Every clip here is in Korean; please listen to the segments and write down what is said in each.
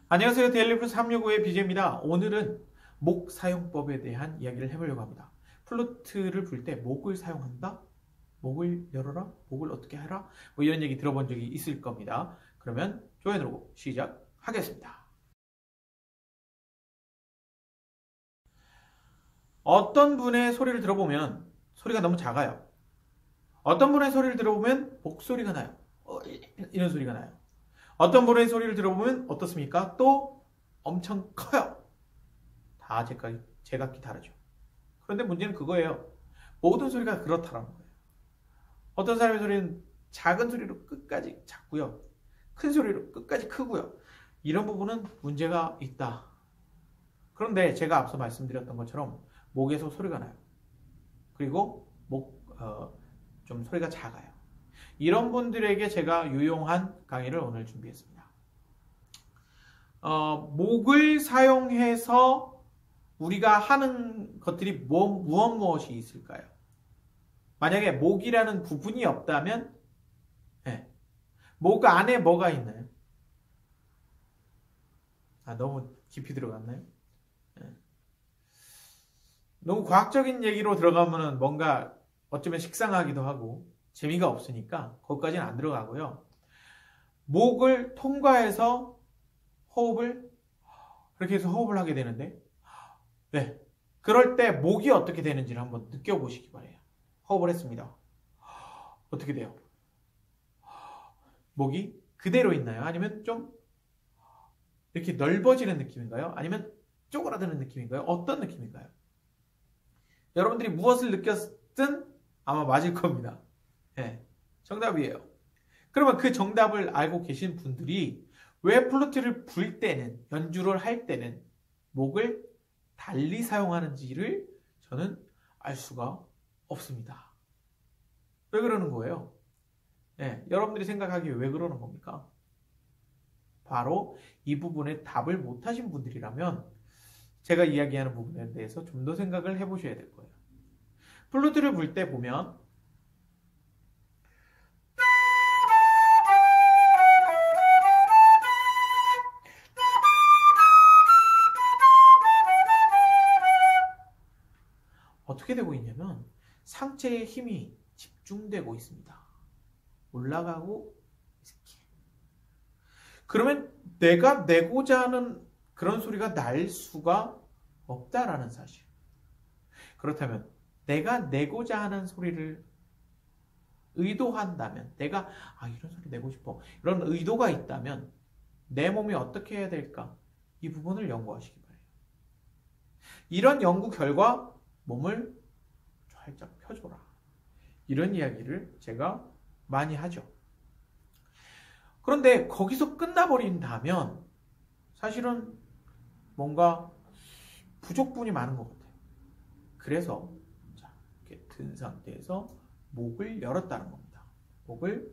안녕하세요. 데일리플 365의 BJ입니다. 오늘은 목 사용법에 대한 이야기를 해보려고 합니다. 플루트를 불 때 목을 사용한다? 목을 열어라? 목을 어떻게 해라? 뭐 이런 얘기 들어본 적이 있을 겁니다. 그러면 좋아요 누르고 시작하겠습니다. 어떤 분의 소리를 들어보면 소리가 너무 작아요. 어떤 분의 소리를 들어보면 목소리가 나요. 이런 소리가 나요. 어떤 분의 소리를 들어보면 어떻습니까? 또 엄청 커요. 다 제각기 다르죠. 그런데 문제는 그거예요. 모든 소리가 그렇다라는 거예요. 어떤 사람의 소리는 작은 소리로 끝까지 작고요. 큰 소리로 끝까지 크고요. 이런 부분은 문제가 있다. 그런데 제가 앞서 말씀드렸던 것처럼 목에서 소리가 나요. 그리고 좀 소리가 작아요. 이런 분들에게 제가 유용한 강의를 오늘 준비했습니다. 목을 사용해서 우리가 하는 것들이 무엇이 있을까요? 만약에 목이라는 부분이 없다면 목 안에 뭐가 있나요? 너무 깊이 들어갔나요? 너무 과학적인 얘기로 들어가면 뭔가 어쩌면 식상하기도 하고 재미가 없으니까 거기까지는 안 들어가고요. 목을 통과해서 호흡을 그렇게 해서 호흡을 하게 되는데 그럴 때 목이 어떻게 되는지를 한번 느껴보시기 바래요. 호흡을 했습니다. 어떻게 돼요? 목이 그대로 있나요? 아니면 좀 이렇게 넓어지는 느낌인가요? 아니면 쪼그라드는 느낌인가요? 어떤 느낌인가요? 여러분들이 무엇을 느꼈든 아마 맞을 겁니다. 정답이에요. 그러면 그 정답을 알고 계신 분들이 왜 플루트를 불 때는, 연주를 할 때는 목을 달리 사용하는지를 저는 알 수가 없습니다. 왜 그러는 거예요? 여러분들이 생각하기에 왜 그러는 겁니까? 바로 이 부분에 답을 못하신 분들이라면 제가 이야기하는 부분에 대해서 좀 더 생각을 해보셔야 될 거예요. 플루트를 불 때 보면 어떻게 되고 있냐면 상체에 힘이 집중되고 있습니다. 올라가고 이렇게. 그러면 내가 내고자 하는 그런 소리가 날 수가 없다라는 사실. 그렇다면 내가 내고자 하는 소리를 의도한다면 내가 이런 소리 내고 싶어. 이런 의도가 있다면 내 몸이 어떻게 해야 될까? 이 부분을 연구하시기 바래요. 이런 연구 결과 몸을 살짝 펴줘라. 이런 이야기를 제가 많이 하죠. 그런데 거기서 끝나버린다면 사실은 뭔가 부족분이 많은 것 같아요. 그래서 이렇게 든 상태에서 목을 열었다는 겁니다. 목을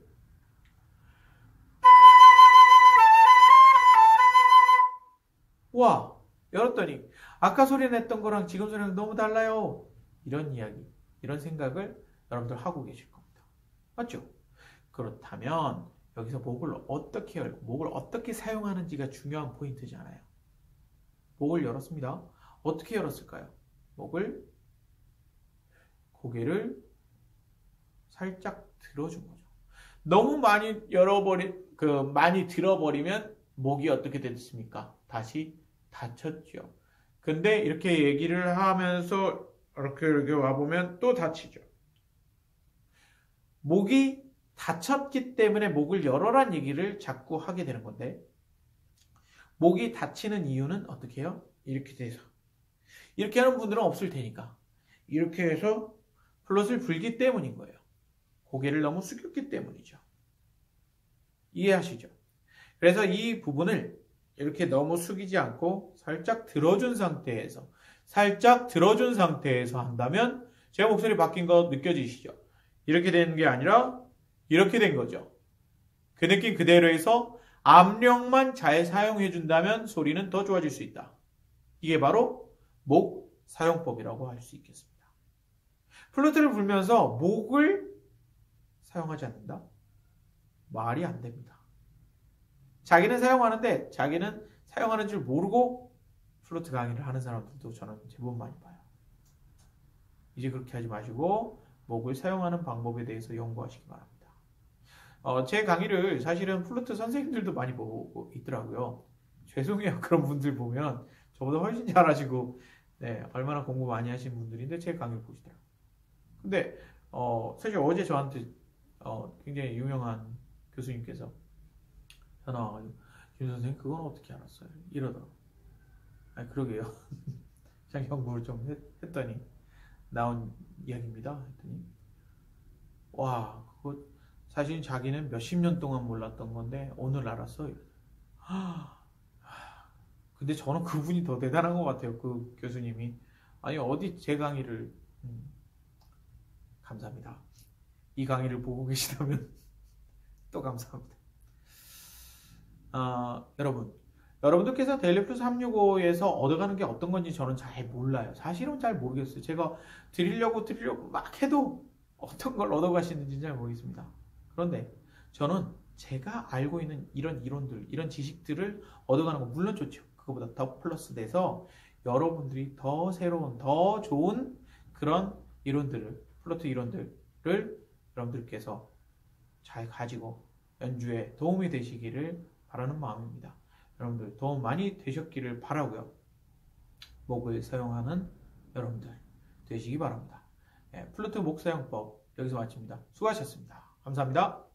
열었더니 아까 소리 냈던 거랑 지금 소리랑 너무 달라요. 이런 이야기, 이런 생각을 여러분들 하고 계실 겁니다. 맞죠? 그렇다면 여기서 목을 어떻게 열고 목을 어떻게 사용하는지가 중요한 포인트잖아요. 목을 열었습니다. 어떻게 열었을까요? 고개를 살짝 들어준 거죠. 너무 많이 많이 들어버리면 목이 어떻게 됐습니까? 다시 닫혔죠. 근데 이렇게 얘기를 하면서 이렇게 와보면 또 닫히죠. 목이 닫혔기 때문에 목을 열어란 얘기를 자꾸 하게 되는 건데 목이 닫히는 이유는 어떻게 해요? 이렇게 돼서 이렇게 하는 분들은 없을 테니까 이렇게 해서 플룻을 불기 때문인 거예요. 고개를 너무 숙였기 때문이죠. 이해하시죠? 그래서 이 부분을 이렇게 너무 숙이지 않고 살짝 들어준 상태에서 한다면 제 목소리 바뀐 거 느껴지시죠? 이렇게 되는 게 아니라 이렇게 된 거죠. 그 느낌 그대로 해서 압력만 잘 사용해 준다면 소리는 더 좋아질 수 있다. 이게 바로 목 사용법이라고 할 수 있겠습니다. 플루트를 불면서 목을 사용하지 않는다? 말이 안 됩니다. 자기는 사용하는데 자기는 사용하는 줄 모르고 플루트 강의를 하는 사람들도 저는 제법 많이 봐요. 이제 그렇게 하지 마시고 목을 사용하는 방법에 대해서 연구하시기 바랍니다. 제 강의를 사실은 플루트 선생님들도 많이 보고 있더라고요. 죄송해요. 그런 분들 보면 저보다 훨씬 잘하시고 네, 얼마나 공부 많이 하신 분들인데 제 강의를 보시더라고요. 근데 사실 어제 저한테 굉장히 유명한 교수님께서 전화 와가지고 김 선생님 그건 어떻게 알았어요? 이러더라고요. 아니 그러게요. 그냥 연구를 좀 했더니 나온 이야기입니다. 했더니 와 그거 사실 자기는 몇십 년 동안 몰랐던 건데 오늘 알았어. 근데 저는 그분이 더 대단한 것 같아요. 그 교수님이. 아니 어디 제 강의를 감사합니다. 이 강의를 보고 계시다면 또 감사합니다. 여러분들께서 데일리 플러스 365에서 얻어가는 게 어떤 건지 저는 잘 몰라요. 사실은 잘 모르겠어요. 제가 드리려고 막 해도 어떤 걸 얻어가시는지 잘 모르겠습니다. 그런데 저는 제가 알고 있는 이런 이론들, 이런 지식들을 얻어가는 건 물론 좋죠. 그거보다 더 플러스 돼서 여러분들이 더 새로운, 더 좋은 그런 이론들을, 플루트 이론들을 여러분들께서 잘 가지고 연주에 도움이 되시기를 바라는 마음입니다. 여러분들 도움 많이 되셨기를 바라고요. 목을 사용하는 여러분들 되시기 바랍니다. 플루트 목 사용법 여기서 마칩니다. 수고하셨습니다. 감사합니다.